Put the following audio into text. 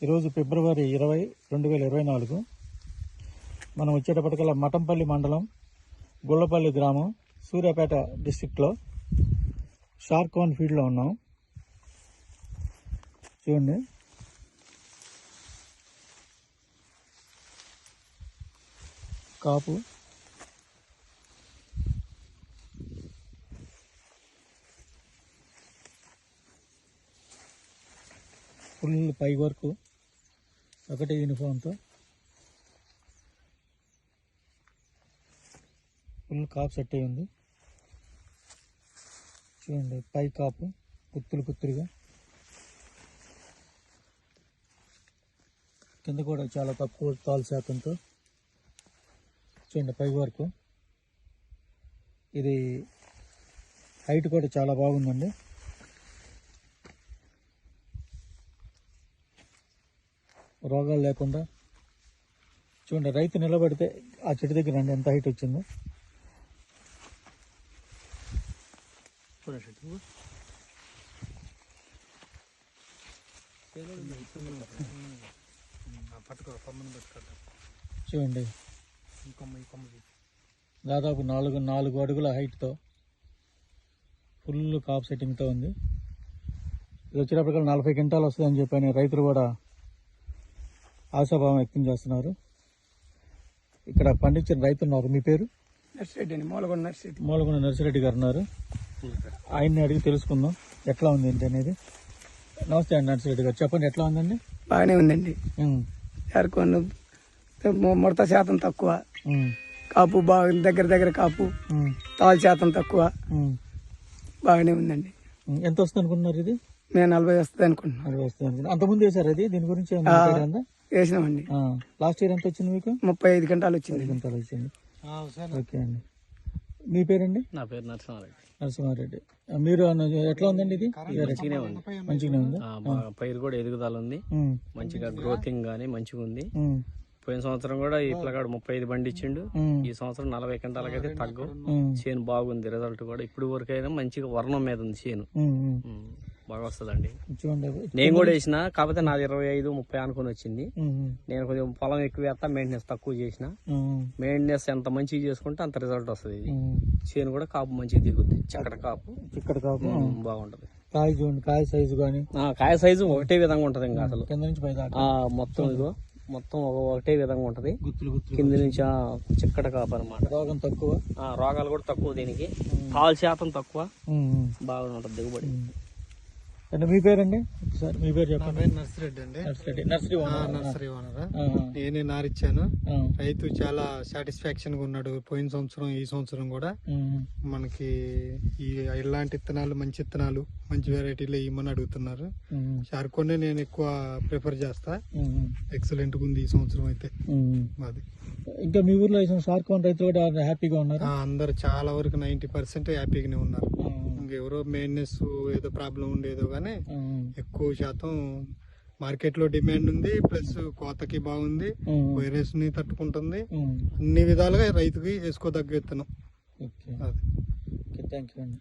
ఈరోజు ఫిబ్రవరి 20, 2024. మనం వచ్చేటప్పటికల్లా మఠంపల్లి మండలం గుళ్ళపల్లి గ్రామం సూర్యాపేట డిస్టిక్లో షార్క్ వన్ ఫీల్డ్లో ఉన్నాం. చూడండి, కాపు ఫుల్ పై వరకు ఒకటే యూనిఫామ్తో ఫుల్ కాపు సెట్ అయి ఉంది. చూడండి, పై కాపు కుత్తులుగా, కింద కూడా చాలా తక్కువ తాలు శాతంతో. చూడండి, పై వరకు ఇది హైట్ కూడా చాలా బాగుందండి. రోగాలు లేకుండా. చూడండి, రైతు నిలబడితే ఆ చెట్టు దగ్గర రండి, ఎంత హైట్ వచ్చిందో. చూడండి, దాదాపు 4 అడుగుల హైట్తో ఫుల్ కాప్ సెట్టింగ్తో ఉంది. ఇది వచ్చేటప్పటికల్లా 40 క్వింటాలు వస్తుందని చెప్పని రైతులు కూడా ఆశాభావం వ్యక్తం చేస్తున్నారు. ఇక్కడ పండించిన రైతులు ఉన్నారు. మీ పేరు? నర్సిరెడ్డి అండి, మూలగొండ నర్సిరెడ్డి గారు ఉన్నారు. ఆయన్ని అడిగి తెలుసుకుందాం ఎట్లా ఉంది ఏంటి అనేది. నమస్తే అండి నర్సిరెడ్డి గారు, చెప్పండి ఎట్లా ఉందండి? బాగానే ఉందండి. ముడత శాతం తక్కువ, కాపు బాగా దగ్గర కాపు, తాలు శాతం తక్కువ, బాగానే ఉందండి. ఎంత వస్తుంది అనుకుంటున్నారు? ఇది మేము 40 వస్తుంది అనుకుంటున్నాం. 40 వస్తుంది. అంతకుముందు వేసారు అది? దీని గురించి వేసినామండి. లాస్ట్ ఇయర్ ఎంత వచ్చింది మీకు? 35 క్వింటాలు వచ్చింది. 5 క్వింటాలు వచ్చింది. ఓకే అండి. మీ పేరండి? నా పేరు నరసింహారెడ్డి. నరసింహారెడ్డి, మీరు ఎట్లా ఉందండి? ఇది మంచిగానే ఉంది. పైరు కూడా ఎదుగుదల ఉంది, మంచిగా గ్రోతింగ్ గానీ మంచిగా ఉంది. పోయిన సంవత్సరం కూడా ఈ పిల్లగాడు 35 బండి ఇచ్చిండు. ఈ సంవత్సరం 40 క్వింటాలకైతే తగ్గు. చేను బాగుంది, రిజల్ట్ కూడా ఇప్పుడు వరకు అయినా మంచిగా వర్ణం మీద ఉంది చేను. బాగా వస్తుందండి. నేను కూడా వేసిన, కాకపోతే నాది 25-30 అనుకుని వచ్చింది. నేను కొంచెం పొలం ఎక్కువ వేస్తా, మెయింటెనెన్స్ తక్కువ చేసిన. మెయింటెనెన్స్ ఎంత మంచిగా చేసుకుంటే అంత రిజల్ట్ వస్తుంది. ఇది చేను కూడా కాపు మంచిగా దిగుద్ది, చిక్కటి కాపు బాగుంటది. కాయ చూడండి, కాయ సైజు కానీ, కాయ సైజు ఒకటే విధంగా ఉంటది. ఇంకా అసలు కింద నుంచి పై దాకా మొత్తం ఇదిగో మొత్తం ఒకటే విధంగా ఉంటది. కింద నుంచి చిక్కట కాపు అనమాట. రోగం తక్కువ, రోగాలు కూడా తక్కువ, దీనికి తాలు శాతం తక్కువ, బాగా ఉంటది దిగుబడి. అంటే మీ పేరండి? సార్ మీ పేరు చెప్పండి. నర్సిరెడ్డి అండి. Nursery owner. నేనే నారిచ్చాను. రైతు చాలా సాటిస్ఫాక్షన్ గా ఉన్నాడు. పోయిన సంవత్సరం ఈ సంవత్సరం కూడా మనకి ఈ ఇలాంటి ఇత్తనాలు, మంచి ఇత్తనాలు, మంచి వెరైటీలు ఇవ్వమని అడుగుతున్నారు. షార్కోనే నేను ఎక్కువ ప్రిఫర్ చేస్తా. ఎక్సలెంట్ గా ఉంది ఈ సంవత్సరం అయితే మాది. ఇంకా మీ ఊర్లో షార్కోన్ రైతులు కూడా హ్యాపీగా ఉన్నారు? అందరు చాలా వరకు 90% హ్యాపీగానే ఉన్నారు. ఎవరో మెయిన్నెస్ ఏదో ప్రాబ్లం ఉండేదో గానీ ఎక్కువ శాతం మార్కెట్ లో డిమాండ్ ఉంది. ప్లస్ కోతకి బాగుంది, వైరస్ ని తట్టుకుంటుంది. అన్ని విధాలుగా రైతుకి వేసుకోదగ్గ విత్తనం. థ్యాంక్ యూ అండి.